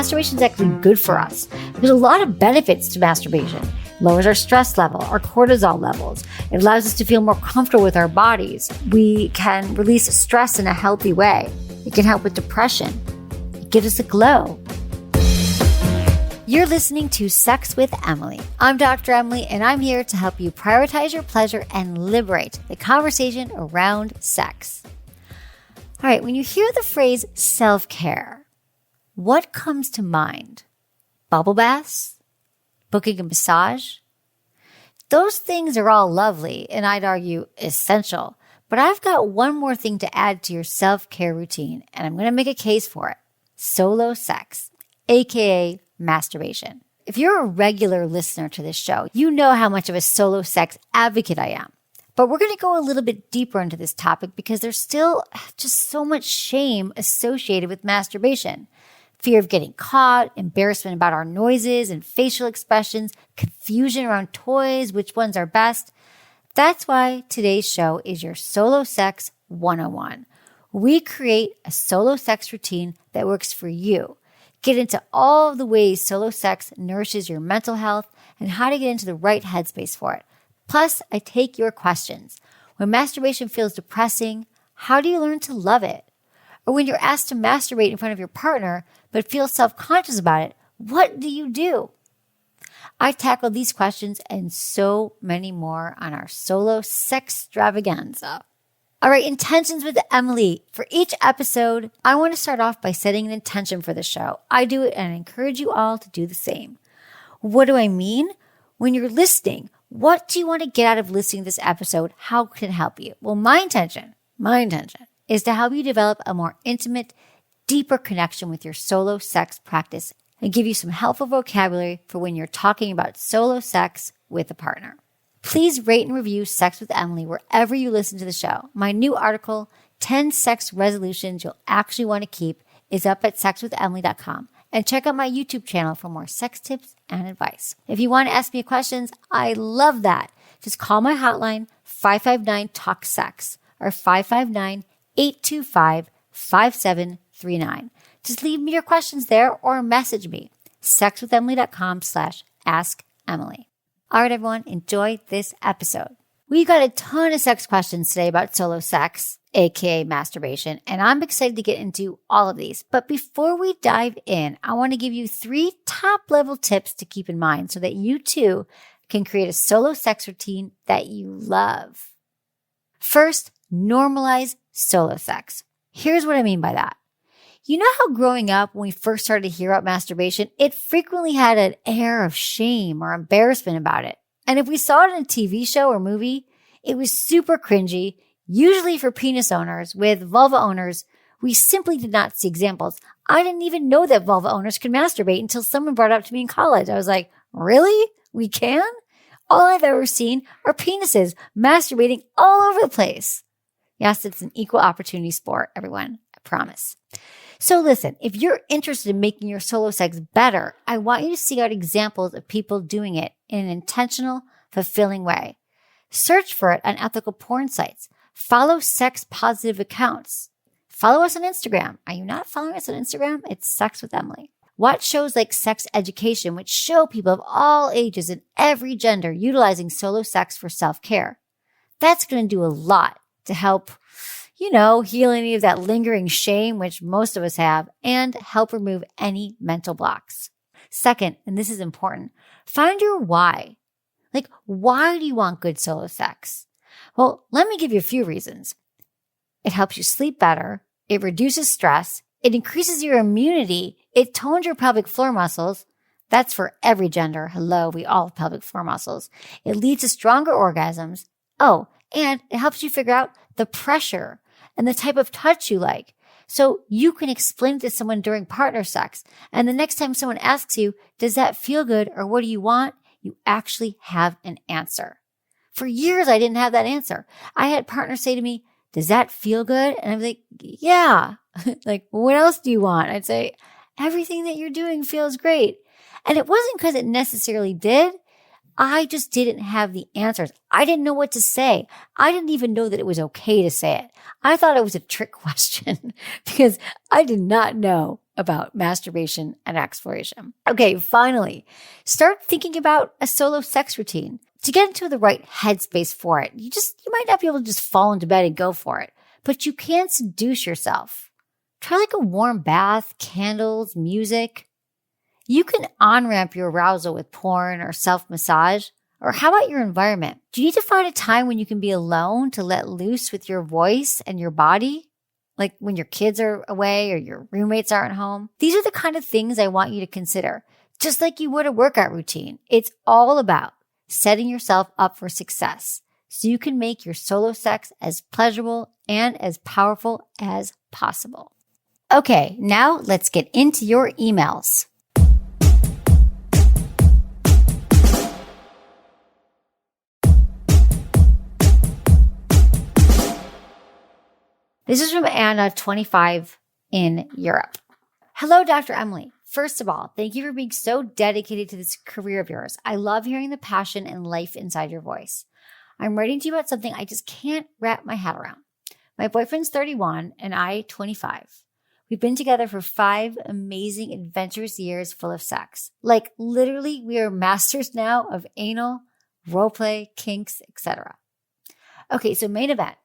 masturbation is actually good for us. There's a lot of benefits to masturbation. It lowers our stress level, our cortisol levels. It allows us to feel more comfortable with our bodies. We can release stress in a healthy way. It can help with depression. It gives us a glow. You're listening to Sex with Emily. I'm Dr. Emily, and I'm here to help you prioritize your pleasure and liberate the conversation around sex. All right, when you hear the phrase self-care, what comes to mind? Bubble baths? Booking a massage? Those things are all lovely, and I'd argue essential. But I've got one more thing to add to your self-care routine, and I'm going to make a case for it. Solo sex, aka masturbation. If you're a regular listener to this show, you know how much of a solo sex advocate I am. But we're going to go a little bit deeper into this topic because there's still just so much shame associated with masturbation. Fear of getting caught, embarrassment about our noises and facial expressions, confusion around toys, which ones are best. That's why today's show is your Solo Sex 101. We create a solo sex routine that works for you. Get into all of the ways solo sex nourishes your mental health and how to get into the right headspace for it. Plus, I take your questions. When masturbation feels depressing, how do you learn to love it? Or when you're asked to masturbate in front of your partner but feel self-conscious about it, what do you do? I tackle these questions and so many more on our solo sextravaganza. All right, intentions with Emily. For each episode, I want to start off by setting an intention for the show. I do it and I encourage you all to do the same. What do I mean? When you're listening, what do you want to get out of listening to this episode? How can it help you? Well, my intention is to help you develop a more intimate, deeper connection with your solo sex practice and give you some helpful vocabulary for when you're talking about solo sex with a partner. Please rate and review Sex with Emily wherever you listen to the show. My new article, 10 Sex Resolutions You'll Actually Want to Keep, is up at sexwithemily.com. And check out my YouTube channel for more sex tips and advice. If you want to ask me questions, I love that. Just call my hotline, 559-TALK-SEX, or 559-825-5739. Just leave me your questions there or message me, sexwithemily.com/assemily. All right, everyone, enjoy this episode. We got a ton of sex questions today about solo sex, aka masturbation, and I'm excited to get into all of these. But before we dive in, I want to give you 3 top-level tips to keep in mind so that you too can create a solo sex routine that you love. First, normalize solo sex. Here's what I mean by that. You know how growing up, when we first started to hear about masturbation, it frequently had an air of shame or embarrassment about it. And if we saw it in a TV show or movie, it was super cringy, usually for penis owners. With vulva owners, we simply did not see examples. I didn't even know that vulva owners could masturbate until someone brought it up to me in college. I was like, really? We can? All I've ever seen are penises masturbating all over the place. Yes, it's an equal opportunity sport, everyone. I promise. So listen, if you're interested in making your solo sex better, I want you to seek out examples of people doing it in an intentional, fulfilling way. Search for it on ethical porn sites. Follow sex-positive accounts. Follow us on Instagram. Are you not following us on Instagram? It's Sex with Emily. Watch shows like Sex Education, which show people of all ages and every gender utilizing solo sex for self-care. That's going to do a lot to help heal any of that lingering shame, which most of us have, and help remove any mental blocks. Second, and this is important, find your why. Like, why do you want good solo sex? Well, let me give you a few reasons. It helps you sleep better. It reduces stress. It increases your immunity. It tones your pelvic floor muscles. That's for every gender. Hello, we all have pelvic floor muscles. It leads to stronger orgasms. Oh, and it helps you figure out the pressure and the type of touch you like. So you can explain to someone during partner sex. And the next time someone asks you, does that feel good or what do you want? You actually have an answer. For years, I didn't have that answer. I had partners say to me, does that feel good? And I'm like, yeah. Like, what else do you want? I'd say, everything that you're doing feels great. And it wasn't because it necessarily did. I just didn't have the answers. I didn't know what to say. I didn't even know that it was okay to say it. I thought it was a trick question because I did not know about masturbation and exploration. Okay, finally, start thinking about a solo sex routine. To get into the right headspace for it, you might not be able to just fall into bed and go for it, but you can seduce yourself. Try like a warm bath, candles, music. You can on-ramp your arousal with porn or self-massage. Or how about your environment? Do you need to find a time when you can be alone to let loose with your voice and your body? Like when your kids are away or your roommates aren't home? These are the kind of things I want you to consider. Just like you would a workout routine. It's all about setting yourself up for success so you can make your solo sex as pleasurable and as powerful as possible. Okay, now let's get into your emails. This is from Anna, 25, in Europe. Hello, Dr. Emily. First of all, thank you for being so dedicated to this career of yours. I love hearing the passion and life inside your voice. I'm writing to you about something I just can't wrap my head around. My boyfriend's 31 and I 25. We've been together for 5 amazing, adventurous years full of sex. Like literally, we are masters now of anal, roleplay, kinks, etc. Okay, so main event.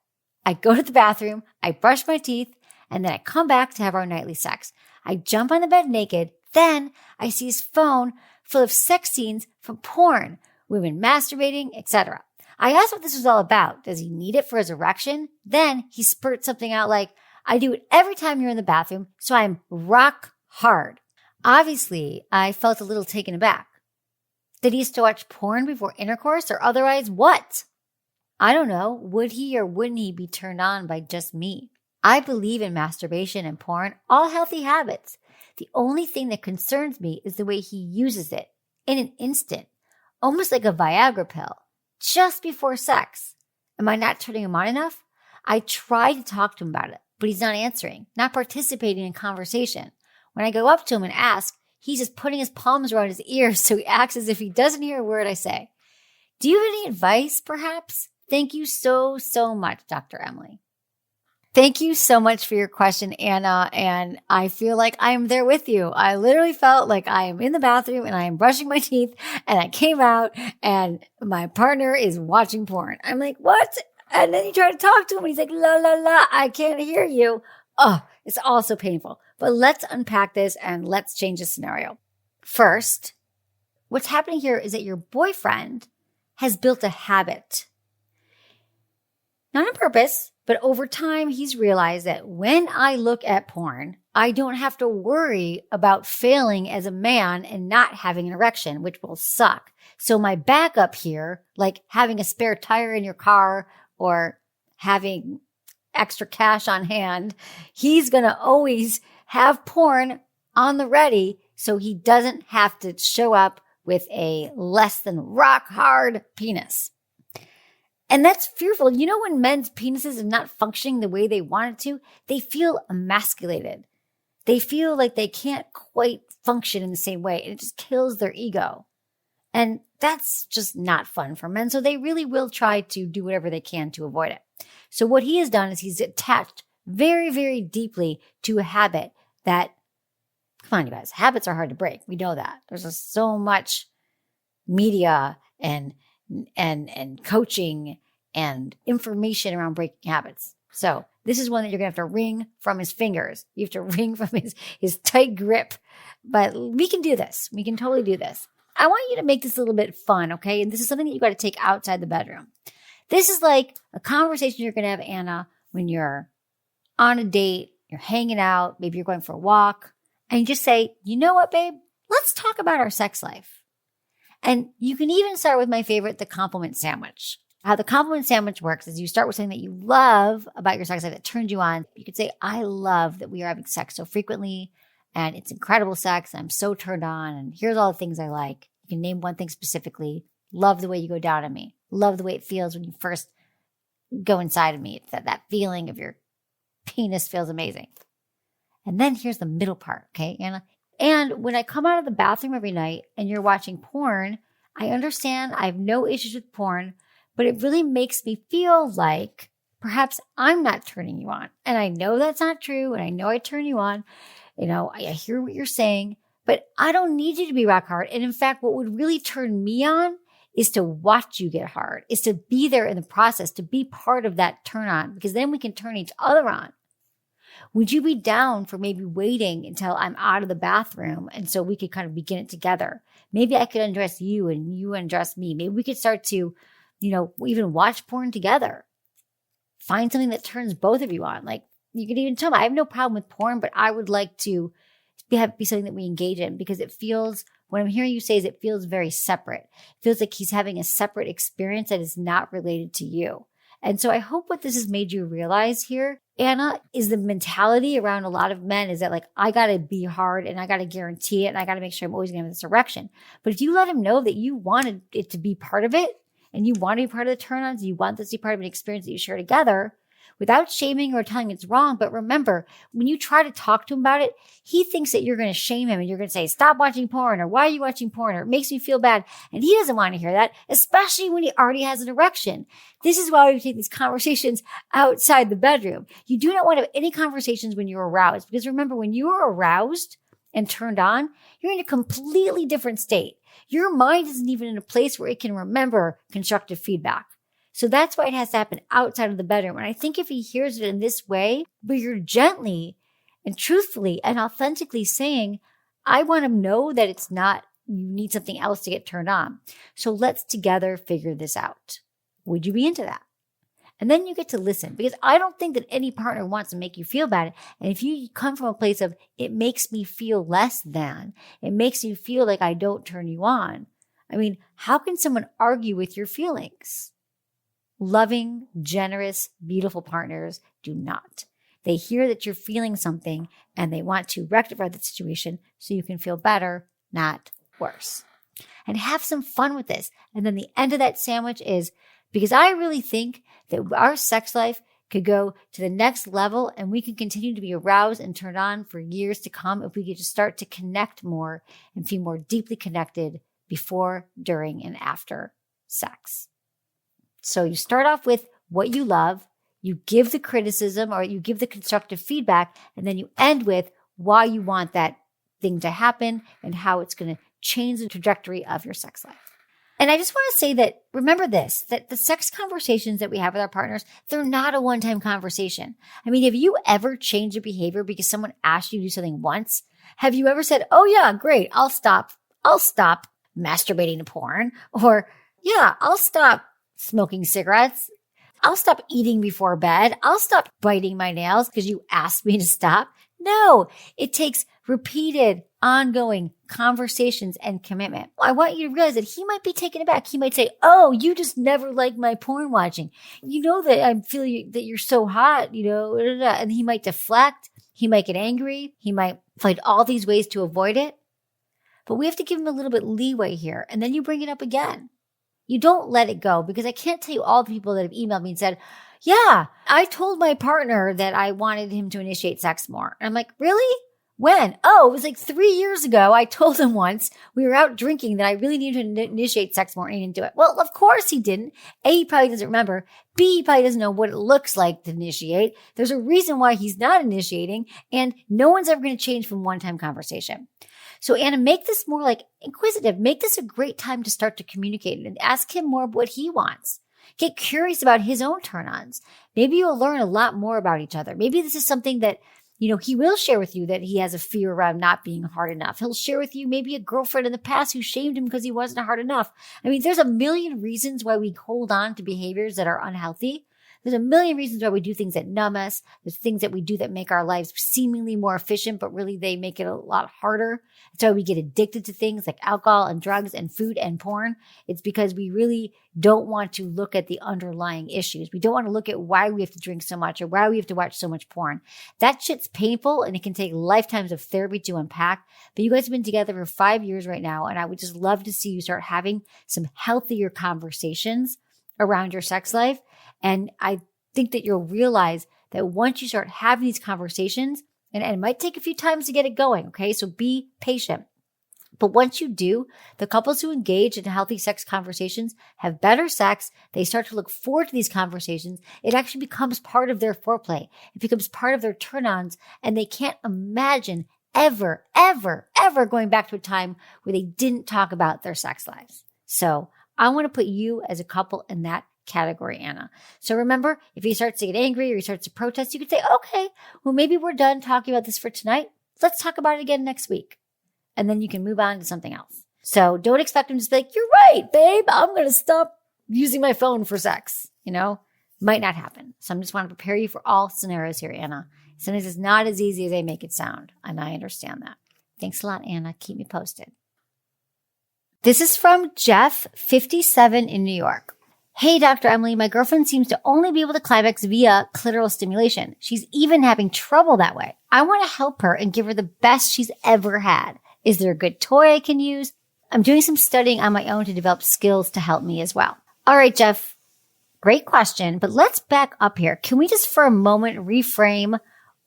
I go to the bathroom, I brush my teeth, and then I come back to have our nightly sex. I jump on the bed naked. Then I see his phone full of sex scenes from porn, women masturbating, etc. I asked what this was all about. Does he need it for his erection? Then he spurts something out like, I do it every time you're in the bathroom, so I'm rock hard. Obviously, I felt a little taken aback. Did he used to watch porn before intercourse or otherwise what? I don't know. Would he or wouldn't he be turned on by just me? I believe in masturbation and porn, all healthy habits. The only thing that concerns me is the way he uses it in an instant, almost like a Viagra pill, just before sex. Am I not turning him on enough? I try to talk to him about it, but he's not answering, not participating in conversation. When I go up to him and ask, he's just putting his palms around his ears so he acts as if he doesn't hear a word I say. Do you have any advice, perhaps? Thank you so much, Dr. Emily. Thank you so much for your question, Anna. And I feel like I am there with you. I literally felt like I am in the bathroom and I am brushing my teeth and I came out and my partner is watching porn. I'm like, what? And then you try to talk to him and he's like, la, la, la, I can't hear you. Oh, it's all so painful. But let's unpack this and let's change the scenario. First, what's happening here is that your boyfriend has built a habit. Not on purpose, but over time, he's realized that when I look at porn, I don't have to worry about failing as a man and not having an erection, which will suck. So my backup here, like having a spare tire in your car or having extra cash on hand, he's going to always have porn on the ready so he doesn't have to show up with a less than rock hard penis. And that's fearful. You know, when men's penises are not functioning the way they want it to, they feel emasculated. They feel like they can't quite function in the same way. And it just kills their ego. And that's just not fun for men. So they really will try to do whatever they can to avoid it. So what he has done is he's attached very, very deeply to a habit that, come on, you guys, habits are hard to break. We know that. There's just so much media and coaching and information around breaking habits. So this is one that you're going to have to wring from his fingers. You have to wring from his tight grip. But we can do this. We can totally do this. I want you to make this a little bit fun, okay? And this is something that you got to take outside the bedroom. This is like a conversation you're going to have, Anna, when you're on a date, you're hanging out, maybe you're going for a walk, and you just say, you know what, babe? Let's talk about our sex life. And you can even start with my favorite, the compliment sandwich. How the compliment sandwich works is you start with something that you love about your sex life that turns you on. You could say, I love that we are having sex so frequently and it's incredible sex. I'm so turned on and here's all the things I like. You can name one thing specifically. Love the way you go down on me. Love the way it feels when you first go inside of me. It's that feeling of your penis feels amazing. And then here's the middle part, okay, Anna? And when I come out of the bathroom every night and you're watching porn, I understand I have no issues with porn, but it really makes me feel like perhaps I'm not turning you on. And I know that's not true. And I know I turn you on. I hear what you're saying, but I don't need you to be rock hard. And in fact, what would really turn me on is to watch you get hard, is to be there in the process, to be part of that turn on, because then we can turn each other on. Would you be down for maybe waiting until I'm out of the bathroom and so we could kind of begin it together? Maybe I could undress you and you undress me. Maybe we could start to, even watch porn together. Find something that turns both of you on. Like you could even tell me, I have no problem with porn, but I would like to be something that we engage in, because it feels, what I'm hearing you say is it feels very separate. It feels like he's having a separate experience that is not related to you. And so I hope what this has made you realize here, Anna, is the mentality around a lot of men is that like, I got to be hard and I got to guarantee it and I got to make sure I'm always going to have this erection. But if you let him know that you wanted it to be part of it and you want to be part of the turn-ons, you want this to be part of an experience that you share together, without shaming or telling him it's wrong. But remember, when you try to talk to him about it, he thinks that you're going to shame him and you're going to say, stop watching porn, or why are you watching porn, or it makes me feel bad. And he doesn't want to hear that, especially when he already has an erection. This is why we take these conversations outside the bedroom. You do not want to have any conversations when you're aroused, because remember, when you are aroused and turned on, you're in a completely different state. Your mind isn't even in a place where it can remember constructive feedback. So that's why it has to happen outside of the bedroom. And I think if he hears it in this way, where you're gently and truthfully and authentically saying, I want him to know that it's not, you need something else to get turned on. So let's together figure this out. Would you be into that? And then you get to listen, because I don't think that any partner wants to make you feel bad. And if you come from a place of, it makes me feel less than, it makes you feel like I don't turn you on. I mean, how can someone argue with your feelings? Loving, generous, beautiful partners do not. They hear that you're feeling something and they want to rectify the situation so you can feel better, not worse. And have some fun with this. And then the end of that sandwich is, because I really think that our sex life could go to the next level and we can continue to be aroused and turned on for years to come if we could just start to connect more and feel more deeply connected before, during, and after sex. So you start off with what you love, you give the criticism or you give the constructive feedback, and then you end with why you want that thing to happen and how it's going to change the trajectory of your sex life. And I just want to say that, remember this, that the sex conversations that we have with our partners, they're not a one-time conversation. I mean, have you ever changed your behavior because someone asked you to do something once? Have you ever said, oh yeah, great, I'll stop masturbating to porn, or yeah, I'll stop smoking cigarettes. I'll stop eating before bed. I'll stop biting my nails because you asked me to stop. No, it takes repeated, ongoing conversations and commitment. I want you to realize that he might be taken aback. He might say, oh, you just never like my porn watching. You know that I feel that you're so hot, and he might deflect. He might get angry. He might find all these ways to avoid it. But we have to give him a little bit leeway here. And then you bring it up again. You don't let it go, because I can't tell you all the people that have emailed me and said, yeah, I told my partner that I wanted him to initiate sex more. And I'm like, really? When? Oh, it was like 3 years ago. I told him once we were out drinking that I really needed to initiate sex more, and he didn't do it. Well, of course he didn't. A, he probably doesn't remember. B, he probably doesn't know what it looks like to initiate. There's a reason why he's not initiating, and no one's ever going to change from one-time conversation. So Anna, make this more like inquisitive. Make this a great time to start to communicate and ask him more what he wants. Get curious about his own turn-ons. Maybe you'll learn a lot more about each other. Maybe this is something that, he will share with you, that he has a fear around not being hard enough. He'll share with you maybe a girlfriend in the past who shamed him because he wasn't hard enough. I mean, there's a million reasons why we hold on to behaviors that are unhealthy. There's a million reasons why we do things that numb us. There's things that we do that make our lives seemingly more efficient, but really they make it a lot harder. That's why we get addicted to things like alcohol and drugs and food and porn. It's because we really don't want to look at the underlying issues. We don't want to look at why we have to drink so much or why we have to watch so much porn. That shit's painful and it can take lifetimes of therapy to unpack. But you guys have been together for 5 years right now, and I would just love to see you start having some healthier conversations around your sex life. And I think that you'll realize that once you start having these conversations, and it might take a few times to get it going, okay? So be patient. But once you do, the couples who engage in healthy sex conversations have better sex. They start to look forward to these conversations. It actually becomes part of their foreplay. It becomes part of their turn-ons, and they can't imagine ever, ever, ever going back to a time where they didn't talk about their sex lives. So I want to put you as a couple in that category, Anna. So remember, if he starts to get angry or he starts to protest, you could say, okay, well, maybe we're done talking about this for tonight. Let's talk about it again next week. And then you can move on to something else. So don't expect him to just be like, you're right, babe. I'm going to stop using my phone for sex. Might not happen. So I just want to prepare you for all scenarios here, Anna. Sometimes it's not as easy as they make it sound. And I understand that. Thanks a lot, Anna. Keep me posted. This is from Jeff, 57 in New York. Hey, Dr. Emily, my girlfriend seems to only be able to climax via clitoral stimulation. She's even having trouble that way. I want to help her and give her the best she's ever had. Is there a good toy I can use? I'm doing some studying on my own to develop skills to help me as well. All right, Jeff, great question, but let's back up here. Can we just for a moment reframe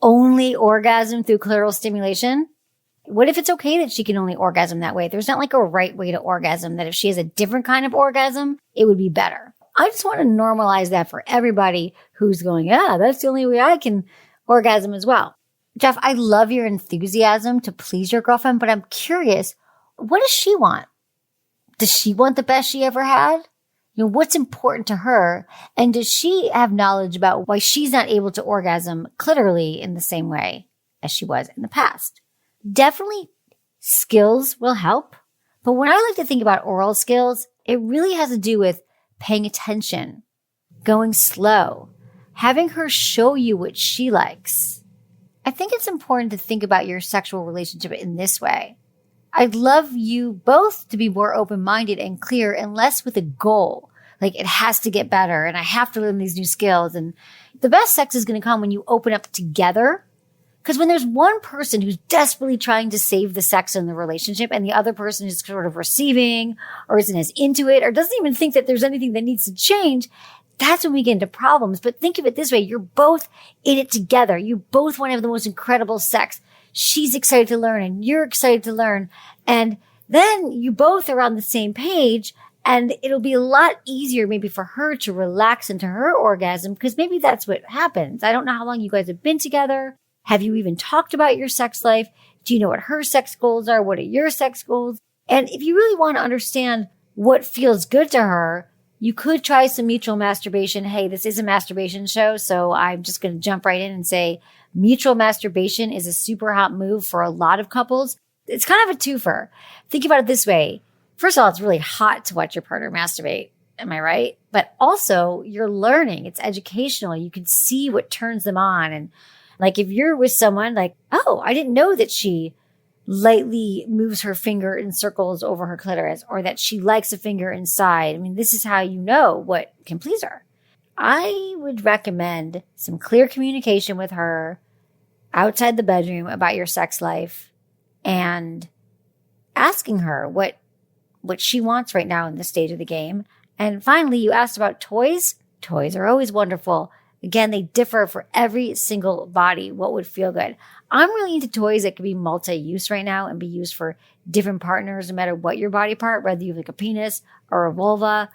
only orgasm through clitoral stimulation? What if it's okay that she can only orgasm that way? There's not like a right way to orgasm, that if she has a different kind of orgasm, it would be better. I just want to normalize that for everybody who's going, yeah, that's the only way I can orgasm as well. Jeff, I love your enthusiasm to please your girlfriend, but I'm curious, what does she want? Does she want the best she ever had? What's important to her? And does she have knowledge about why she's not able to orgasm clitorally in the same way as she was in the past? Definitely skills will help. But when I like to think about oral skills, it really has to do with paying attention, going slow, having her show you what she likes. I think it's important to think about your sexual relationship in this way. I'd love you both to be more open-minded and clear and less with a goal. Like it has to get better and I have to learn these new skills. And the best sex is going to come when you open up together. Because when there's one person who's desperately trying to save the sex in the relationship and the other person is sort of receiving or isn't as into it or doesn't even think that there's anything that needs to change, that's when we get into problems. But think of it this way. You're both in it together. You both want to have the most incredible sex. She's excited to learn and you're excited to learn. And then you both are on the same page and it'll be a lot easier maybe for her to relax into her orgasm because maybe that's what happens. I don't know how long you guys have been together. Have you even talked about your sex life? Do you know what her sex goals are? What are your sex goals? And if you really want to understand what feels good to her, you could try some mutual masturbation. Hey, this is a masturbation show, so I'm just going to jump right in and say mutual masturbation is a super hot move for a lot of couples. It's kind of a twofer. Think about it this way. First of all, it's really hot to watch your partner masturbate. Am I right? But also you're learning. It's educational. You can see what turns them on. And like if you're with someone like, oh, I didn't know that she lightly moves her finger in circles over her clitoris or that she likes a finger inside. I mean, this is how you know what can please her. I would recommend some clear communication with her outside the bedroom about your sex life and asking her what she wants right now in this stage of the game. And finally, you asked about toys. Toys are always wonderful. Again, they differ for every single body, what would feel good. I'm really into toys that can be multi-use right now and be used for different partners, no matter what your body part, whether you have like a penis or a vulva.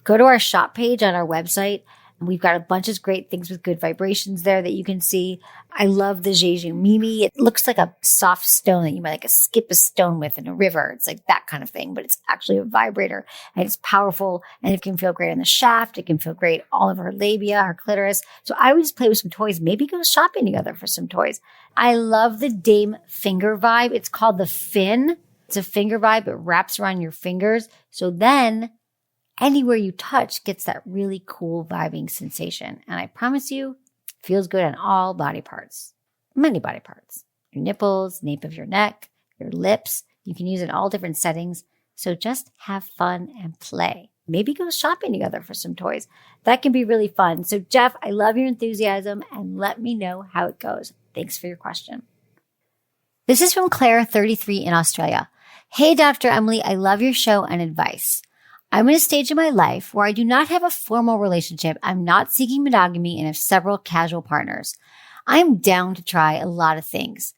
Go to our shop page on our website. We've got a bunch of great things with good vibrations there that you can see. I love the Jeju Mimi. It looks like a soft stone that you might like skip a stone with in a river. It's like that kind of thing, but it's actually a vibrator and it's powerful and it can feel great on the shaft. It can feel great all over her labia, her clitoris. So I would just play with some toys, maybe go shopping together for some toys. I love the Dame finger vibe. It's called the Fin. It's a finger vibe. It wraps around your fingers. So then anywhere you touch gets that really cool vibing sensation. And I promise you, it feels good on all body parts, many body parts, your nipples, nape of your neck, your lips. You can use it in all different settings. So just have fun and play. Maybe go shopping together for some toys. That can be really fun. So Jeff, I love your enthusiasm and let me know how it goes. Thanks for your question. This is from Claire, 33 in Australia. Hey, Dr. Emily, I love your show and advice. I'm in a stage in my life where I do not have a formal relationship. I'm not seeking monogamy and have several casual partners. I'm down to try a lot of things.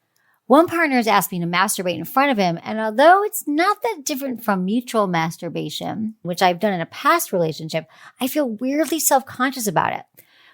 One partner has asked me to masturbate in front of him, and although it's not that different from mutual masturbation, which I've done in a past relationship, I feel weirdly self-conscious about it.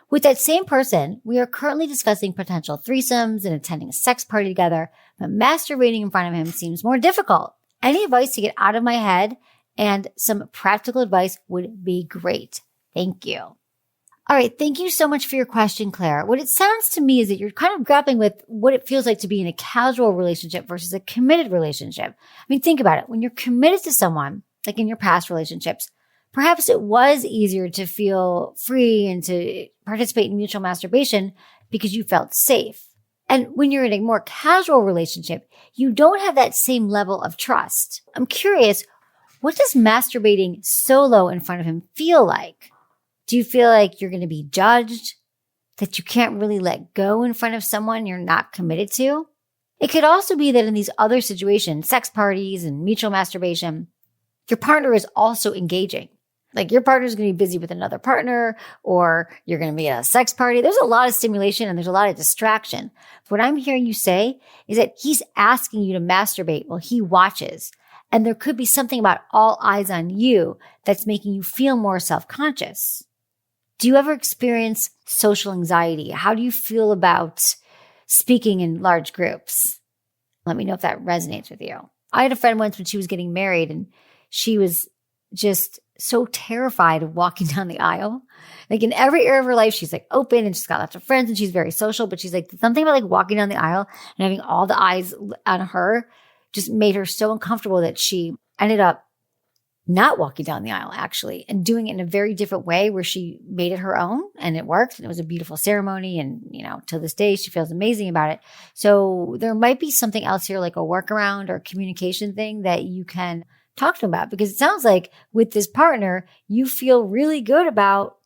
With that same person, we are currently discussing potential threesomes and attending a sex party together, but masturbating in front of him seems more difficult. Any advice to get out of my head and some practical advice would be great. Thank you. All right. Thank you so much for your question, Claire. What it sounds to me is that you're kind of grappling with what it feels like to be in a casual relationship versus a committed relationship. I mean, think about it. When you're committed to someone, like in your past relationships, perhaps it was easier to feel free and to participate in mutual masturbation because you felt safe. And when you're in a more casual relationship, you don't have that same level of trust. I'm curious, what does masturbating solo in front of him feel like? Do you feel like you're going to be judged? That you can't really let go in front of someone you're not committed to? It could also be that in these other situations, sex parties and mutual masturbation, your partner is also engaging. Like your partner's going to be busy with another partner, or you're going to be at a sex party. There's a lot of stimulation and there's a lot of distraction. What I'm hearing you say is that he's asking you to masturbate while he watches. And there could be something about all eyes on you that's making you feel more self-conscious. Do you ever experience social anxiety? How do you feel about speaking in large groups? Let me know if that resonates with you. I had a friend once when she was getting married and she was just so terrified of walking down the aisle. Like in every area of her life, she's like open and she's got lots of friends and she's very social, but she's like something about like walking down the aisle and having all the eyes on her just made her so uncomfortable that she ended up not walking down the aisle actually and doing it in a very different way where she made it her own and it worked and it was a beautiful ceremony. And, till this day, she feels amazing about it. So there might be something else here, like a workaround or communication thing that you can talk to him about, because it sounds like with this partner, you feel really good about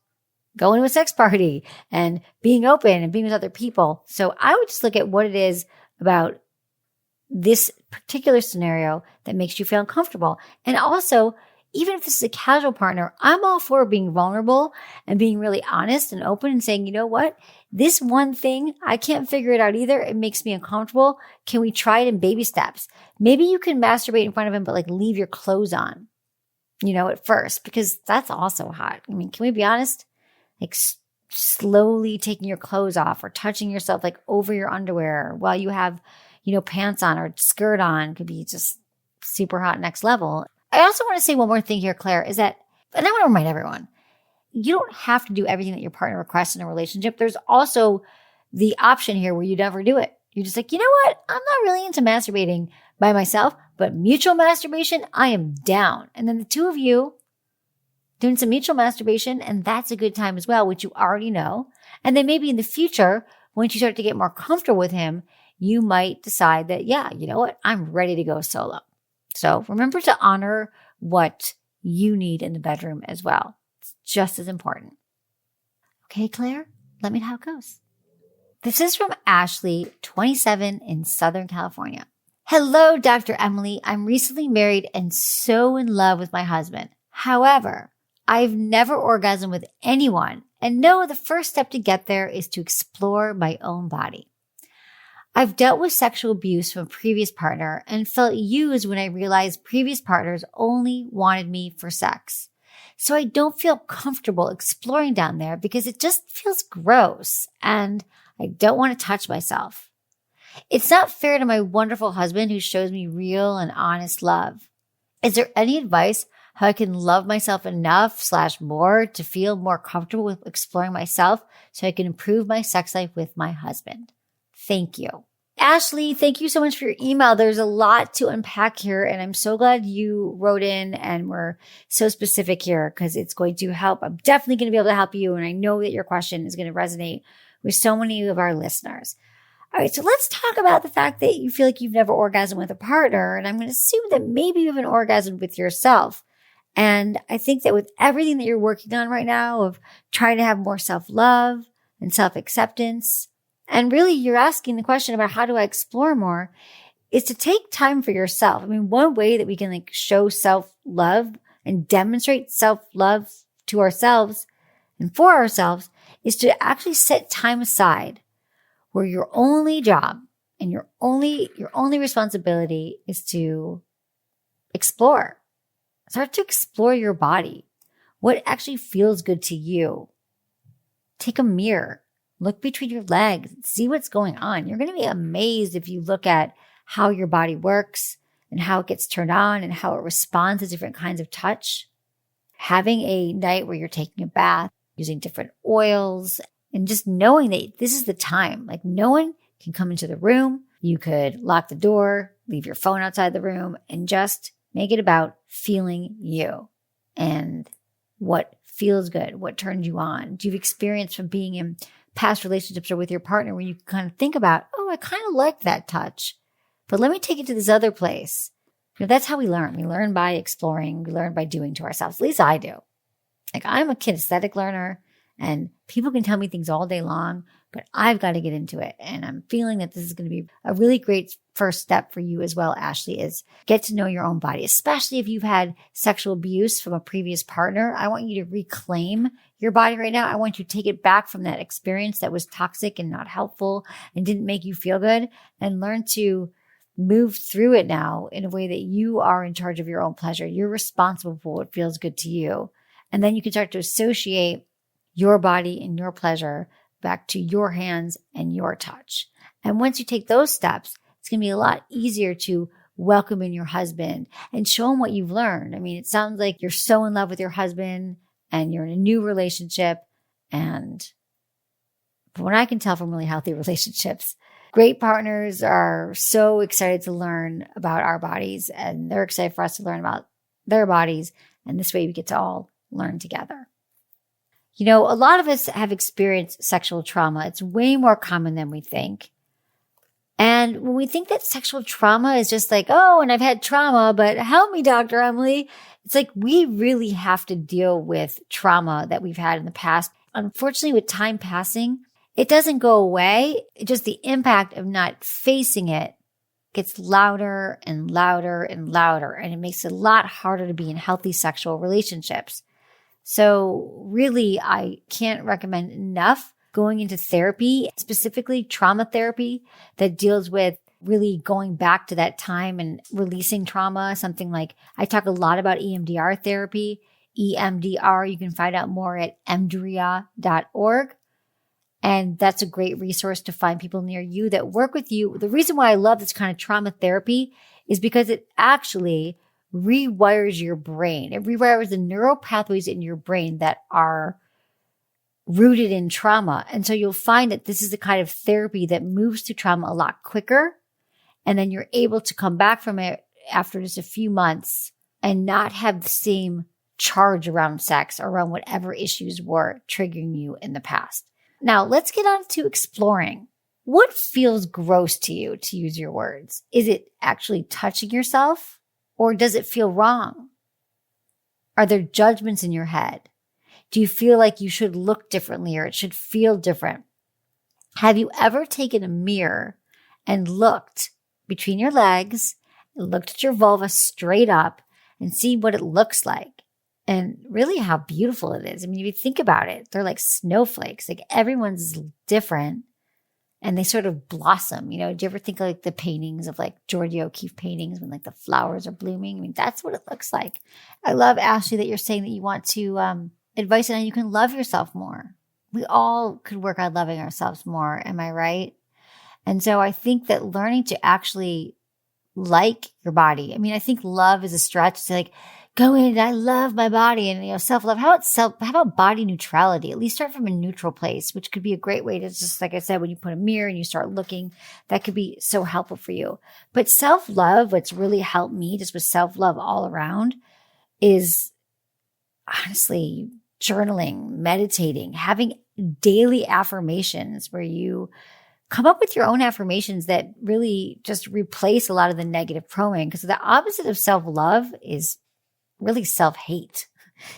going to a sex party and being open and being with other people. So I would just look at what it is about this particular scenario that makes you feel uncomfortable. And also, even if this is a casual partner, I'm all for being vulnerable and being really honest and open and saying, you know what? This one thing, I can't figure it out either. It makes me uncomfortable. Can we try it in baby steps? Maybe you can masturbate in front of him, but like leave your clothes on, at first, because that's also hot. I mean, can we be honest? Like slowly taking your clothes off or touching yourself like over your underwear while you have, pants on or skirt on could be just super hot next level. I also want to say one more thing here, Claire, is that, and I want to remind everyone, you don't have to do everything that your partner requests in a relationship. There's also the option here where you never do it. You're just like, you know what? I'm not really into masturbating by myself, but mutual masturbation, I am down. And then the two of you doing some mutual masturbation, and that's a good time as well, which you already know. And then maybe in the future, once you start to get more comfortable with him, you might decide that, yeah, you know what? I'm ready to go solo. So remember to honor what you need in the bedroom as well. It's just as important. Okay, Claire, let me know how it goes. This is from Ashley, 27 in Southern California. Hello, Dr. Emily. I'm recently married and so in love with my husband. However, I've never orgasmed with anyone and know the first step to get there is to explore my own body. I've dealt with sexual abuse from a previous partner and felt used when I realized previous partners only wanted me for sex. So I don't feel comfortable exploring down there because it just feels gross and I don't want to touch myself. It's not fair to my wonderful husband who shows me real and honest love. Is there any advice how I can love myself enough / more to feel more comfortable with exploring myself so I can improve my sex life with my husband? Thank you. Ashley, thank you so much for your email. There's a lot to unpack here, and I'm so glad you wrote in and were so specific here because it's going to help. I'm definitely going to be able to help you, and I know that your question is going to resonate with so many of our listeners. All right, so let's talk about the fact that you feel like you've never orgasmed with a partner, and I'm going to assume that maybe you haven't orgasmed with yourself. And I think that with everything that you're working on right now of trying to have more self-love and self-acceptance, and really you're asking the question about how do I explore more, is to take time for yourself. I mean, one way that we can show self-love and demonstrate self-love to ourselves and for ourselves is to actually set time aside where your only job and your only responsibility is to explore. Start to explore your body. What actually feels good to you? Take a mirror. Look between your legs. See what's going on. You're going to be amazed if you look at how your body works and how it gets turned on and how it responds to different kinds of touch. Having a night where you're taking a bath, using different oils, and just knowing that this is the time. Like no one can come into the room. You could lock the door, leave your phone outside the room, and just make it about feeling you and what feels good, what turns you on. Do you have experience from being in past relationships or with your partner where you kind of think about, oh, I kind of like that touch, but let me take it to this other place. That's how we learn. We learn by exploring. We learn by doing to ourselves. At least I do. Like I'm a kinesthetic learner and people can tell me things all day long, but I've got to get into it. And I'm feeling that this is going to be a really great first step for you as well, Ashley, is get to know your own body, especially if you've had sexual abuse from a previous partner. I want you to reclaim your body right now. I want you to take it back from that experience that was toxic and not helpful and didn't make you feel good and learn to move through it now in a way that you are in charge of your own pleasure. You're responsible for what feels good to you. And then you can start to associate your body and your pleasure back to your hands and your touch. And once you take those steps, it's going to be a lot easier to welcome in your husband and show him what you've learned. I mean, it sounds like you're so in love with your husband and you're in a new relationship. And from what I can tell from really healthy relationships, great partners are so excited to learn about our bodies and they're excited for us to learn about their bodies. And this way we get to all learn together. You know, a lot of us have experienced sexual trauma. It's way more common than we think. And when we think that sexual trauma is just like, oh, and I've had trauma, but help me, Dr. Emily. It's like we really have to deal with trauma that we've had in the past. Unfortunately, with time passing, it doesn't go away. It's just the impact of not facing it gets louder and louder and louder. And it makes it a lot harder to be in healthy sexual relationships. So really, I can't recommend enough going into therapy, specifically trauma therapy that deals with really going back to that time and releasing trauma. Something like I talk a lot about EMDR therapy, EMDR. You can find out more at emdria.org. And that's a great resource to find people near you that work with you. The reason why I love this kind of trauma therapy is because it actually rewires your brain. It rewires the neural pathways in your brain that are rooted in trauma. And so you'll find that this is the kind of therapy that moves through trauma a lot quicker. And then you're able to come back from it after just a few months and not have the same charge around sex or around whatever issues were triggering you in the past. Now, let's get on to exploring. What feels gross to you, to use your words? Is it actually touching yourself or does it feel wrong? Are there judgments in your head? Do you feel like you should look differently or it should feel different? Have you ever taken a mirror and looked between your legs, and looked at your vulva straight up and see what it looks like? And really how beautiful it is. I mean, if you think about it, they're like snowflakes. Like everyone's different and they sort of blossom. You know, do you ever think of like the paintings of like Georgia O'Keeffe paintings when like the flowers are blooming? I mean, that's what it looks like. I love, Ashley, that you're saying that you want to advice on how you can love yourself more. We all could work on loving ourselves more. Am I right? And so I think that learning to actually like your body. I mean, I think love is a stretch to like, go in, I love my body and, you know, self-love. How about body neutrality? At least start from a neutral place, which could be a great way to just, like I said, when you put a mirror and you start looking, that could be so helpful for you. But self-love, what's really helped me just with self-love all around is honestly journaling, meditating, having daily affirmations where you come up with your own affirmations that really just replace a lot of the negative programming. Because the opposite of self-love is really self-hate,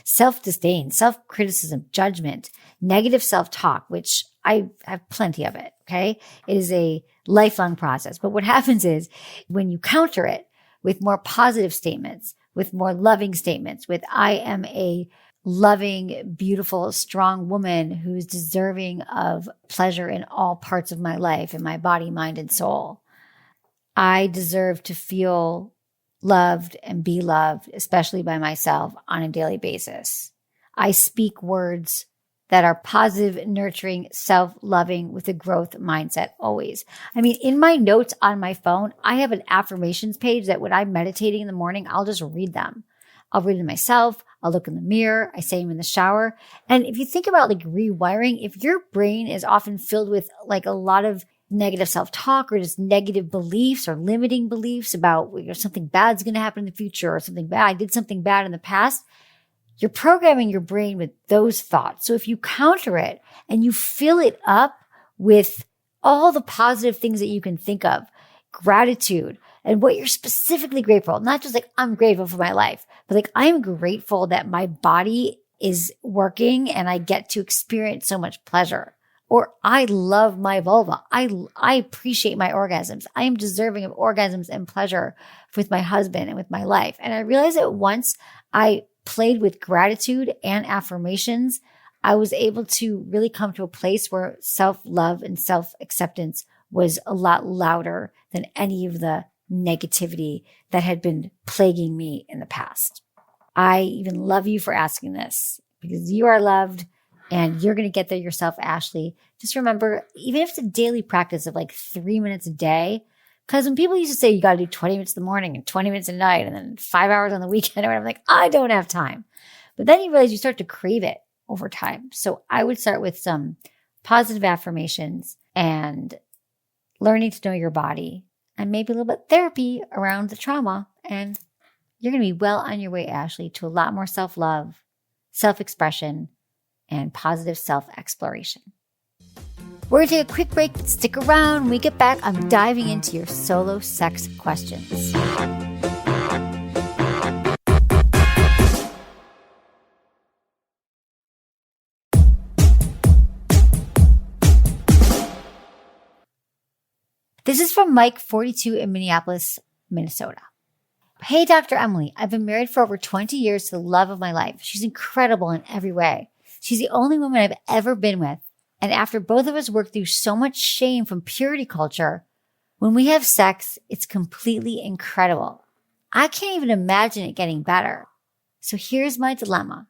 self-disdain, self-criticism, judgment, negative self-talk, which I have plenty of it, okay? It is a lifelong process. But what happens is when you counter it with more positive statements, with more loving statements, with I am a loving, beautiful, strong woman who's deserving of pleasure in all parts of my life, in my body, mind, and soul. I deserve to feel loved and be loved, especially by myself on a daily basis. I speak words that are positive, nurturing, self-loving with a growth mindset always. I mean, in my notes on my phone, I have an affirmations page that when I'm meditating in the morning, I'll just read them. I'll read them myself. I'll look in the mirror. I say them in the shower. And if you think about like rewiring, if your brain is often filled with like a lot of negative self-talk or just negative beliefs or limiting beliefs about something bad's going to happen in the future or I did something bad in the past, you're programming your brain with those thoughts. So if you counter it and you fill it up with all the positive things that you can think of, gratitude and what you're specifically grateful, not just like, I'm grateful for my life, but like, I'm grateful that my body is working and I get to experience so much pleasure. Or I love my vulva. I appreciate my orgasms. I am deserving of orgasms and pleasure with my husband and with my life. And I realized that once I played with gratitude and affirmations, I was able to really come to a place where self-love and self-acceptance was a lot louder than any of the negativity that had been plaguing me in the past. I even love you for asking this because you are loved and you're going to get there yourself, Ashley. Just remember, even if it's a daily practice of like 3 minutes a day, because when people used to say you got to do 20 minutes in the morning and 20 minutes at night and then 5 hours on the weekend, I'm like, I don't have time. But then you realize you start to crave it over time. So I would start with some positive affirmations and learning to know your body and maybe a little bit of therapy around the trauma. And you're going to be well on your way, Ashley, to a lot more self-love, self-expression, and positive self-exploration. We're going to take a quick break, but stick around. When we get back, I'm diving into your solo sex questions. This is from Mike, 42 in Minneapolis, Minnesota. Hey, Dr. Emily, I've been married for over 20 years to the love of my life. She's incredible in every way. She's the only woman I've ever been with. And after both of us work through so much shame from purity culture, when we have sex, it's completely incredible. I can't even imagine it getting better. So here's my dilemma.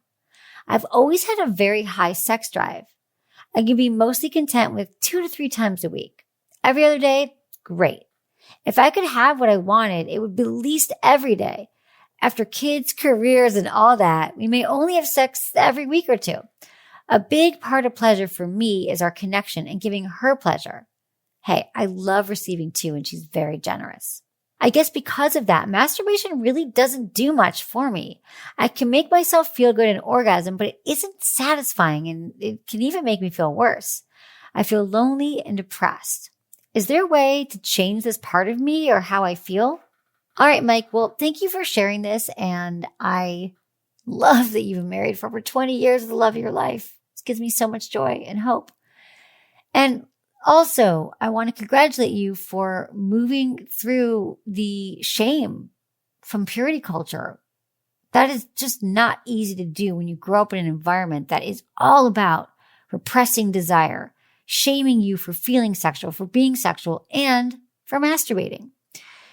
I've always had a very high sex drive. I can be mostly content with 2 to 3 times a week. Every other day, great. If I could have what I wanted, it would be at least every day. After kids, careers, and all that, we may only have sex every week or two. A big part of pleasure for me is our connection and giving her pleasure. Hey, I love receiving too, and she's very generous. I guess because of that, masturbation really doesn't do much for me. I can make myself feel good in orgasm, but it isn't satisfying and it can even make me feel worse. I feel lonely and depressed. Is there a way to change this part of me or how I feel? All right, Mike. Well, thank you for sharing this. And I love that you've been married for over 20 years with the love of your life. This gives me so much joy and hope. And also, I want to congratulate you for moving through the shame from purity culture. That is just not easy to do when you grow up in an environment that is all about repressing desire, shaming you for feeling sexual, for being sexual, and for masturbating.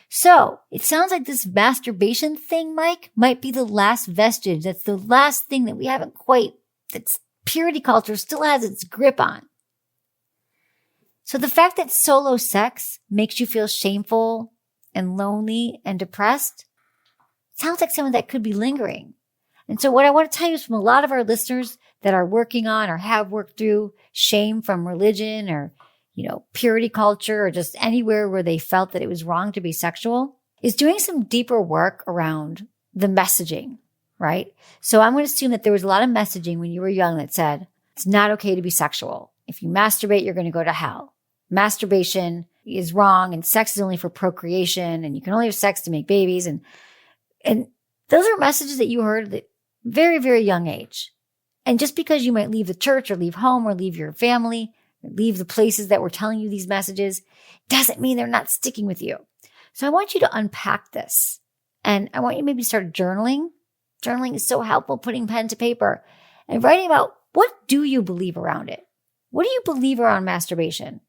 So it sounds like this masturbation thing, Mike, might be the last vestige. That's the last thing that we haven't quite, that's purity culture still has its grip on. So the fact that solo sex makes you feel shameful and lonely and depressed sounds like something that could be lingering. And so what I want to tell you is from a lot of our listeners that are working on or have worked through shame from religion or, purity culture or just anywhere where they felt that it was wrong to be sexual, is doing some deeper work around the messaging, right? So I'm going to assume that there was a lot of messaging when you were young that said, it's not okay to be sexual. If you masturbate, you're going to go to hell. Masturbation is wrong and sex is only for procreation and you can only have sex to make babies. And those are messages that you heard at very, very young age. And just because you might leave the church or leave home or leave your family, or leave the places that were telling you these messages, doesn't mean they're not sticking with you. So I want you to unpack this. And I want you to maybe start journaling. Journaling is so helpful, putting pen to paper and writing about what do you believe around it? What do you believe around masturbation?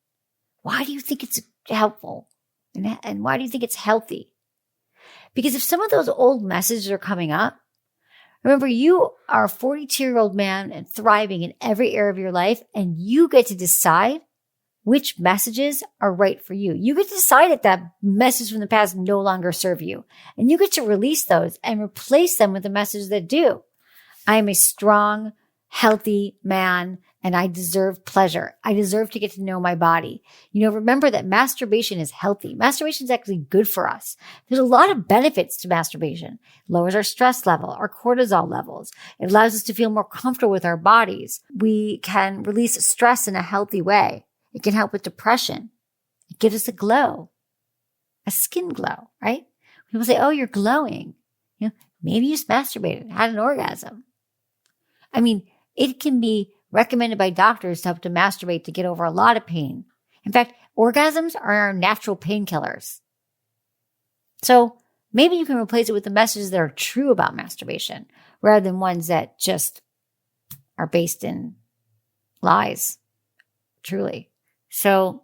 Why do you think it's helpful? And why do you think it's healthy? Because if some of those old messages are coming up, Remember, you are a 42-year-old man and thriving in every area of your life, and you get to decide which messages are right for you. You get to decide if that message from the past no longer serve you, and you get to release those and replace them with the messages that do. I am a strong, healthy man, and I deserve pleasure. I deserve to get to know my body. Remember that masturbation is healthy. Masturbation is actually good for us. There's a lot of benefits to masturbation. It lowers our stress level, our cortisol levels. It allows us to feel more comfortable with our bodies. We can release stress in a healthy way. It can help with depression. It gives us a glow, a skin glow, right? People say, oh, you're glowing. Maybe you just masturbated, had an orgasm. It can be recommended by doctors to help to masturbate to get over a lot of pain. In fact, orgasms are our natural painkillers. So maybe you can replace it with the messages that are true about masturbation rather than ones that just are based in lies, truly. So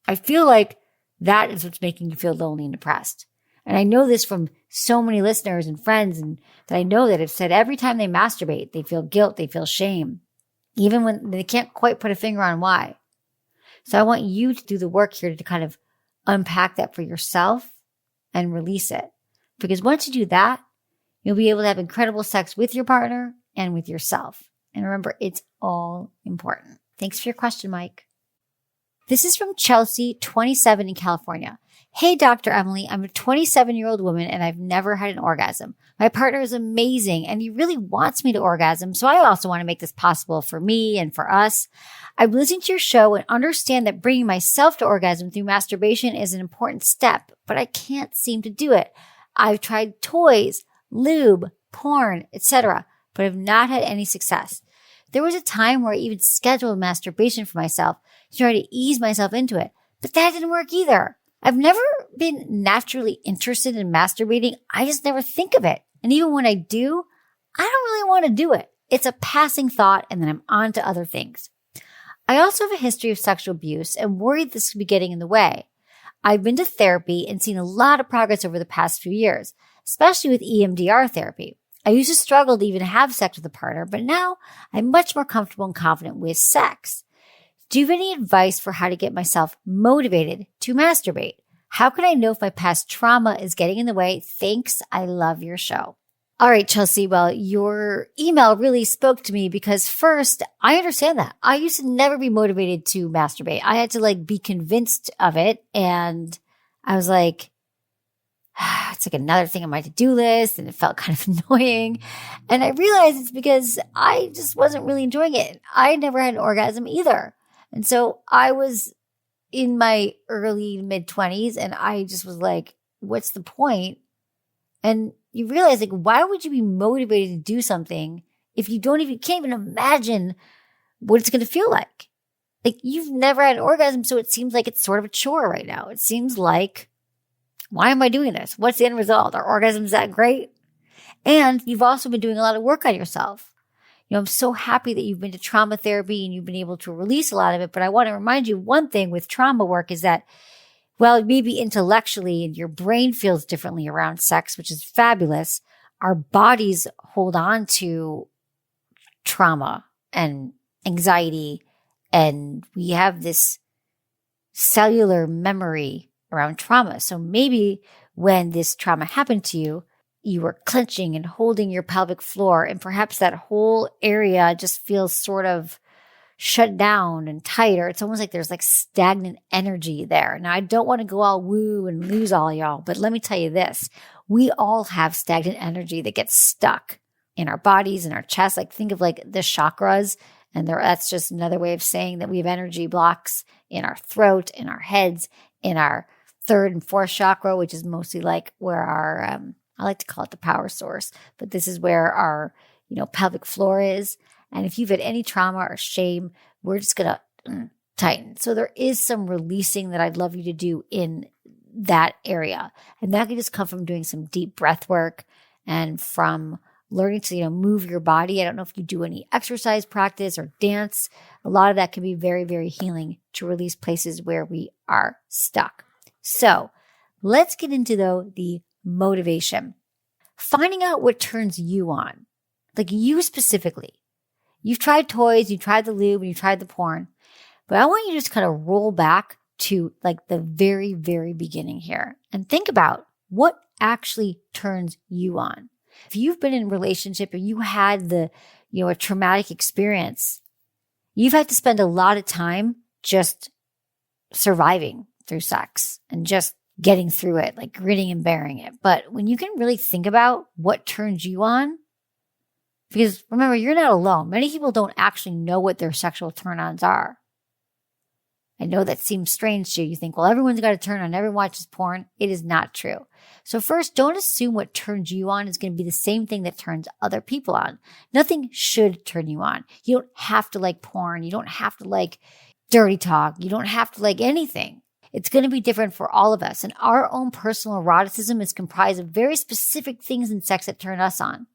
I feel like that is what's making you feel lonely and depressed. And I know this from so many listeners and friends and that I know that have said every time they masturbate, they feel guilt, they feel shame, even when they can't quite put a finger on why. So I want you to do the work here to kind of unpack that for yourself and release it. Because once you do that, you'll be able to have incredible sex with your partner and with yourself. And remember, it's all important. Thanks for your question, Mike. This is from Chelsea, 27 in California. Hey, Dr. Emily, I'm a 27-year-old woman and I've never had an orgasm. My partner is amazing and he really wants me to orgasm. So I also want to make this possible for me and for us. I've listened to your show and understand that bringing myself to orgasm through masturbation is an important step, but I can't seem to do it. I've tried toys, lube, porn, etc., but have not had any success. There was a time where I even scheduled masturbation for myself to try to ease myself into it, but that didn't work either. I've never been naturally interested in masturbating. I just never think of it. And even when I do, I don't really want to do it. It's a passing thought and then I'm on to other things. I also have a history of sexual abuse and worried this could be getting in the way. I've been to therapy and seen a lot of progress over the past few years, especially with EMDR therapy. I used to struggle to even have sex with a partner, but now I'm much more comfortable and confident with sex. Do you have any advice for how to get myself motivated to masturbate? How can I know if my past trauma is getting in the way? Thanks. I love your show. All right, Chelsea. Well, your email really spoke to me because first, I understand that. I used to never be motivated to masturbate. I had to be convinced of it. And I was like, it's like another thing on my to-do list. And it felt kind of annoying. And I realized it's because I just wasn't really enjoying it. I never had an orgasm either. And so I was in my early mid-20s and I just was like, what's the point? And you realize why would you be motivated to do something if you can't even imagine what it's going to feel like? You've never had an orgasm, so it seems like it's sort of a chore right now. It seems like, why am I doing this? What's the end result? Are orgasms that great? And you've also been doing a lot of work on yourself. I'm so happy that you've been to trauma therapy and you've been able to release a lot of it. But I want to remind you one thing with trauma work is that, well, maybe intellectually and your brain feels differently around sex, which is fabulous. Our bodies hold on to trauma and anxiety, and we have this cellular memory around trauma. So maybe when this trauma happened to you, you were clenching and holding your pelvic floor, and perhaps that whole area just feels sort of shut down and tight, or it's almost like there's stagnant energy there. Now, I don't want to go all woo and lose all y'all, but let me tell you this. We all have stagnant energy that gets stuck in our bodies, in our chest. Think of the chakras, and that's just another way of saying that we have energy blocks in our throat, in our heads, in our third and fourth chakra, which is mostly where our, I like to call it the power source, but this is where our, pelvic floor is. And if you've had any trauma or shame, we're just going to tighten. So there is some releasing that I'd love you to do in that area. And that can just come from doing some deep breath work and from learning to, move your body. I don't know if you do any exercise practice or dance. A lot of that can be very, very healing to release places where we are stuck. So let's get into, though, the motivation. Finding out what turns you on. Like you specifically. You've tried toys, you tried the lube, and you tried the porn. But I want you to just kind of roll back to like the very, very beginning here and think about what actually turns you on. If you've been in a relationship or you had a traumatic experience, you've had to spend a lot of time just surviving through sex and just getting through it, like gritting and bearing it. But when you can really think about what turns you on, because remember, you're not alone. Many people don't actually know what their sexual turn-ons are. I know that seems strange to you. You think, well, everyone's got a turn on, everyone watches porn. It is not true. So first, don't assume what turns you on is going to be the same thing that turns other people on. Nothing should turn you on. You don't have to like porn. You don't have to like dirty talk. You don't have to like anything. It's going to be different for all of us. And our own personal eroticism is comprised of very specific things in sex that turn us on.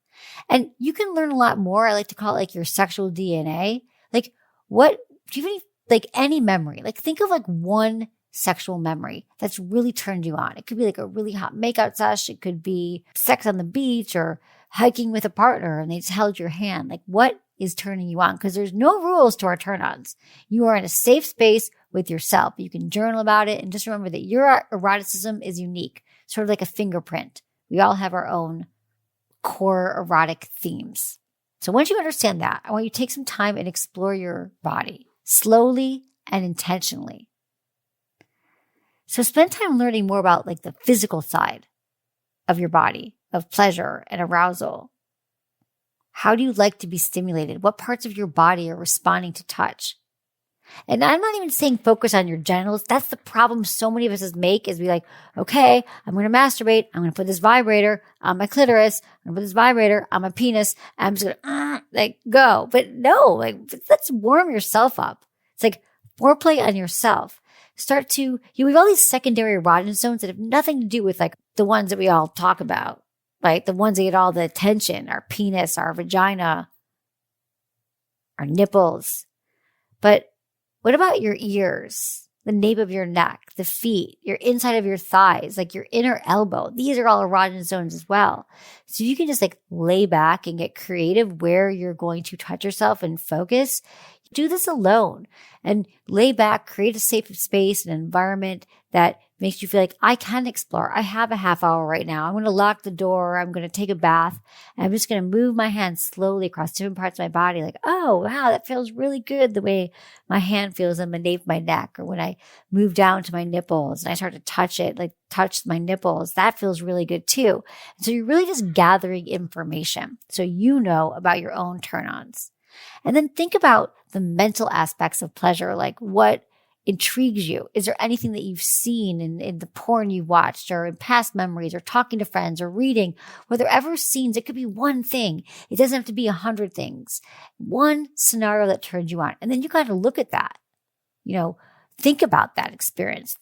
And you can learn a lot more. I like to call it like your sexual DNA. Like what, do you have any memory? Like think of like one sexual memory that's really turned you on. It could be like a really hot makeout sesh. It could be sex on the beach or hiking with a partner and they just held your hand. Like what is turning you on? Because there's no rules to our turn-ons. You are in a safe space with yourself. You can journal about it and just remember that your eroticism is unique, sort of like a fingerprint. We all have our own core erotic themes. So once you understand that, I want you to take some time and explore your body slowly and intentionally. So spend time learning more about like the physical side of your body, of pleasure and arousal. How do you like to be stimulated? What parts of your body are responding to touch? And I'm not even saying focus on your genitals. That's the problem so many of us make is be like, okay, I'm going to masturbate. I'm going to put this vibrator on my clitoris. I'm going to put this vibrator on my penis. I'm just going to go. But no, like let's warm yourself up. It's like foreplay on yourself. Start to, we have all these secondary erogenous zones that have nothing to do with like the ones that we all talk about, right? The ones that get all the attention, our penis, our vagina, our nipples. But what about your ears, the nape of your neck, the feet, your inside of your thighs, like your inner elbow? These are all erogenous zones as well. So you can just like lay back and get creative where you're going to touch yourself and focus. Do this alone and lay back, create a safe space, an environment that makes you feel like I can explore. I have a half hour right now. I'm going to lock the door. I'm going to take a bath. And I'm just going to move my hand slowly across different parts of my body. Like, oh, wow, that feels really good the way my hand feels on the nape of my neck. Or when I move down to my nipples and I start to touch it, like touch my nipples, that feels really good too. And so you're really just gathering information so you know about your own turn-ons. And then think about the mental aspects of pleasure, like what intrigues you. Is there anything that you've seen in the porn you've watched or in past memories or talking to friends or reading? Were there ever scenes? It could be one thing. It doesn't have to be 100 things. One scenario that turns you on. And then you got to look at that. Think about that experience.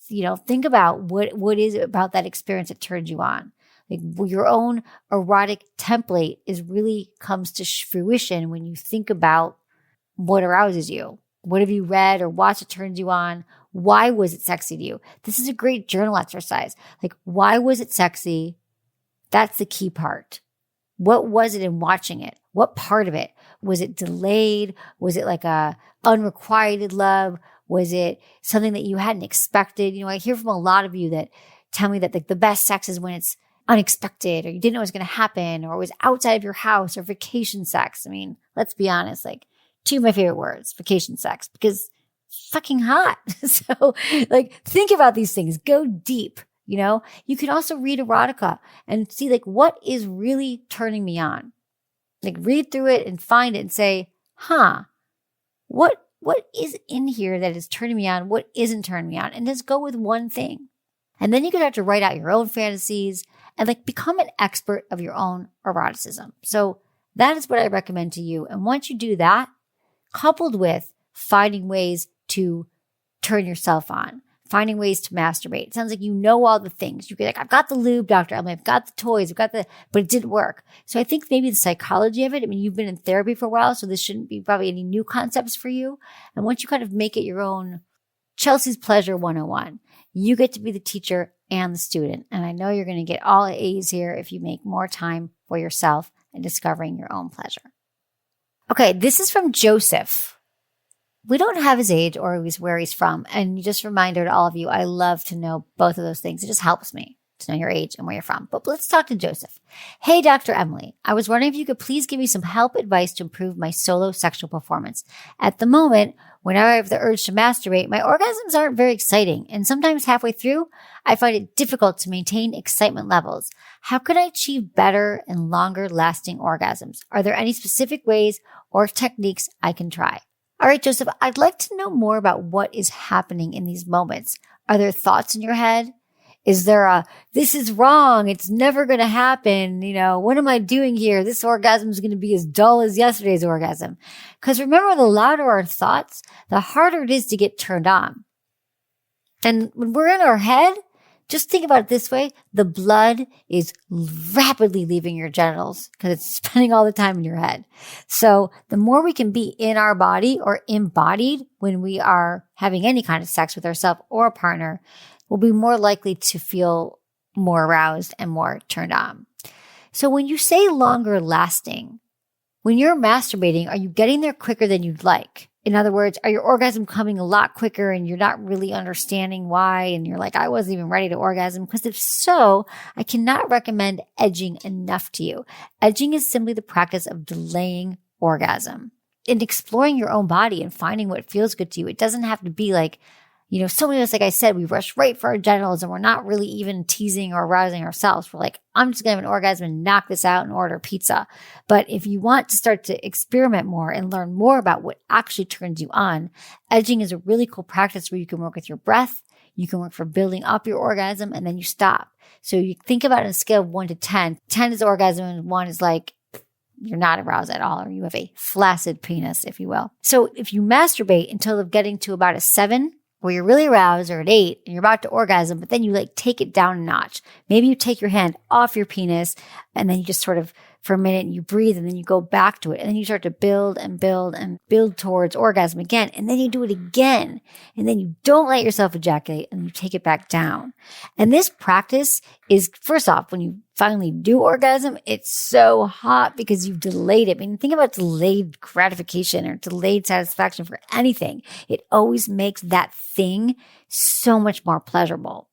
Think about what is it about that experience that turned you on. Like your own erotic template really comes to fruition when you think about what arouses you. What have you read or watched that turns you on? Why was it sexy to you? This is a great journal exercise. Like, why was it sexy? That's the key part. What was it in watching it? What part of it? Was it delayed? Was it like a unrequited love? Was it something that you hadn't expected? I hear from a lot of you that tell me that like the best sex is when it's unexpected or you didn't know it was going to happen or it was outside of your house or vacation sex. I mean, let's be honest, like two of my favorite words, vacation sex, because it's fucking hot. So like think about these things, go deep, You can also read erotica and see like what is really turning me on. Like read through it and find it and say, what is in here that is turning me on? What isn't turning me on? And just go with one thing. And then you can start to write out your own fantasies and like become an expert of your own eroticism. So that is what I recommend to you. And once you do that, coupled with finding ways to turn yourself on, finding ways to masturbate. It sounds like you know all the things. You get like, I've got the lube, Dr. Emily, I've got the toys, but it didn't work. So I think maybe the psychology of it, I mean, you've been in therapy for a while, so this shouldn't be probably any new concepts for you. And once you kind of make it your own Chelsea's Pleasure 101, you get to be the teacher and the student. And I know you're going to get all A's here if you make more time for yourself and discovering your own pleasure. Okay, this is from Joseph. We don't have his age or where he's from. And just a reminder to all of you, I love to know both of those things. It just helps me to know your age and where you're from. But let's talk to Joseph. Hey, Dr. Emily, I was wondering if you could please give me some advice to improve my solo sexual performance. At the moment, whenever I have the urge to masturbate, my orgasms aren't very exciting. And sometimes halfway through, I find it difficult to maintain excitement levels. How could I achieve better and longer lasting orgasms? Are there any specific ways or techniques I can try? All right, Joseph, I'd like to know more about what is happening in these moments. Are there thoughts in your head? Is there this is wrong, it's never going to happen, what am I doing here? This orgasm is going to be as dull as yesterday's orgasm. Because remember, the louder our thoughts, the harder it is to get turned on. And when we're in our head, just think about it this way. The blood is rapidly leaving your genitals because it's spending all the time in your head. So the more we can be in our body or embodied when we are having any kind of sex with ourselves or a partner, we'll be more likely to feel more aroused and more turned on. So when you say longer lasting, when you're masturbating, are you getting there quicker than you'd like? In other words, are your orgasm coming a lot quicker and you're not really understanding why? And you're like, I wasn't even ready to orgasm. Because if so, I cannot recommend edging enough to you. Edging is simply the practice of delaying orgasm and exploring your own body and finding what feels good to you. It doesn't have to be like, so many of us, like I said, we rush right for our genitals and we're not really even teasing or arousing ourselves. We're like, I'm just going to have an orgasm and knock this out and order pizza. But if you want to start to experiment more and learn more about what actually turns you on, edging is a really cool practice where you can work with your breath. You can work for building up your orgasm and then you stop. So you think about it on a scale of 1 to 10. 10 is orgasm and 1 is like, you're not aroused at all, or you have a flaccid penis, if you will. So if you masturbate until getting to about a 7, where you're really aroused, or at 8 and you're about to orgasm, but then you take it down a notch. Maybe you take your hand off your penis and then you just sort of, for a minute, you breathe and then you go back to it. And then you start to build and build and build towards orgasm again. And then you do it again. And then you don't let yourself ejaculate and you take it back down. And this practice is, first off, when you finally do orgasm, it's so hot because you've delayed it. I mean, think about delayed gratification or delayed satisfaction for anything. It always makes that thing so much more pleasurable.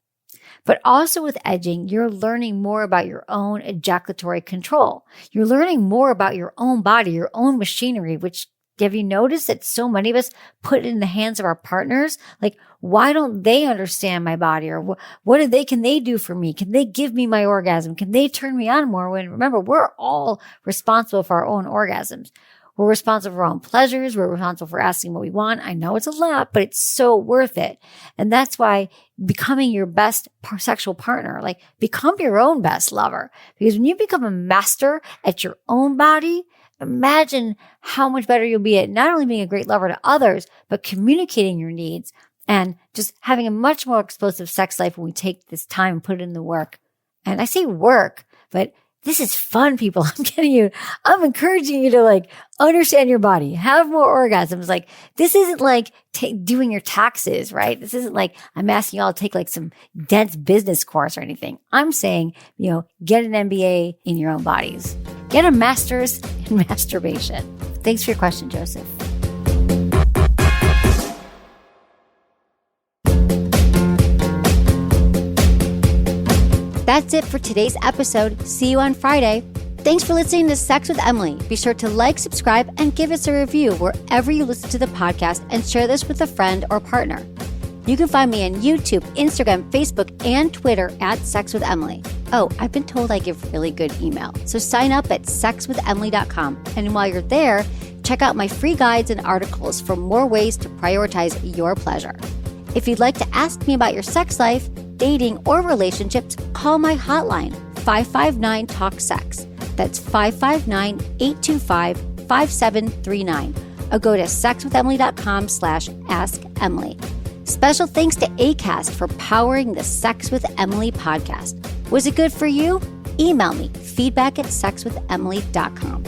But also with edging, you're learning more about your own ejaculatory control. You're learning more about your own body, your own machinery, which, have you noticed that so many of us put it in the hands of our partners? Like, why don't they understand my body? Or can they do for me? Can they give me my orgasm? Can they turn me on more? When, remember, we're all responsible for our own orgasms. We're responsible for our own pleasures. We're responsible for asking what we want. I know it's a lot, but it's so worth it. And that's why becoming your best sexual partner, become your own best lover. Because when you become a master at your own body, imagine how much better you'll be at not only being a great lover to others, but communicating your needs and just having a much more explosive sex life when we take this time and put it in the work. And I say work, but this is fun, people. I'm encouraging you to understand your body, have more orgasms. This isn't doing your taxes, right? This isn't I'm asking y'all to take some dense business course or anything. I'm saying, get an MBA in your own bodies. Get a master's in masturbation. Thanks for your question, Joseph. That's it for today's episode. See you on Friday. Thanks for listening to Sex with Emily. Be sure to subscribe, and give us a review wherever you listen to the podcast, and share this with a friend or partner. You can find me on YouTube, Instagram, Facebook, and Twitter at Sex with Emily. Oh, I've been told I give really good email. So sign up at sexwithemily.com. And while you're there, check out my free guides and articles for more ways to prioritize your pleasure. If you'd like to ask me about your sex life, dating, or relationships, call my hotline, 559-TALK-SEX. That's 559-825-5739. Or go to sexwithemily.com/askemily. Special thanks to Acast for powering the Sex with Emily podcast. Was it good for you? Email me, feedback@sexwithemily.com.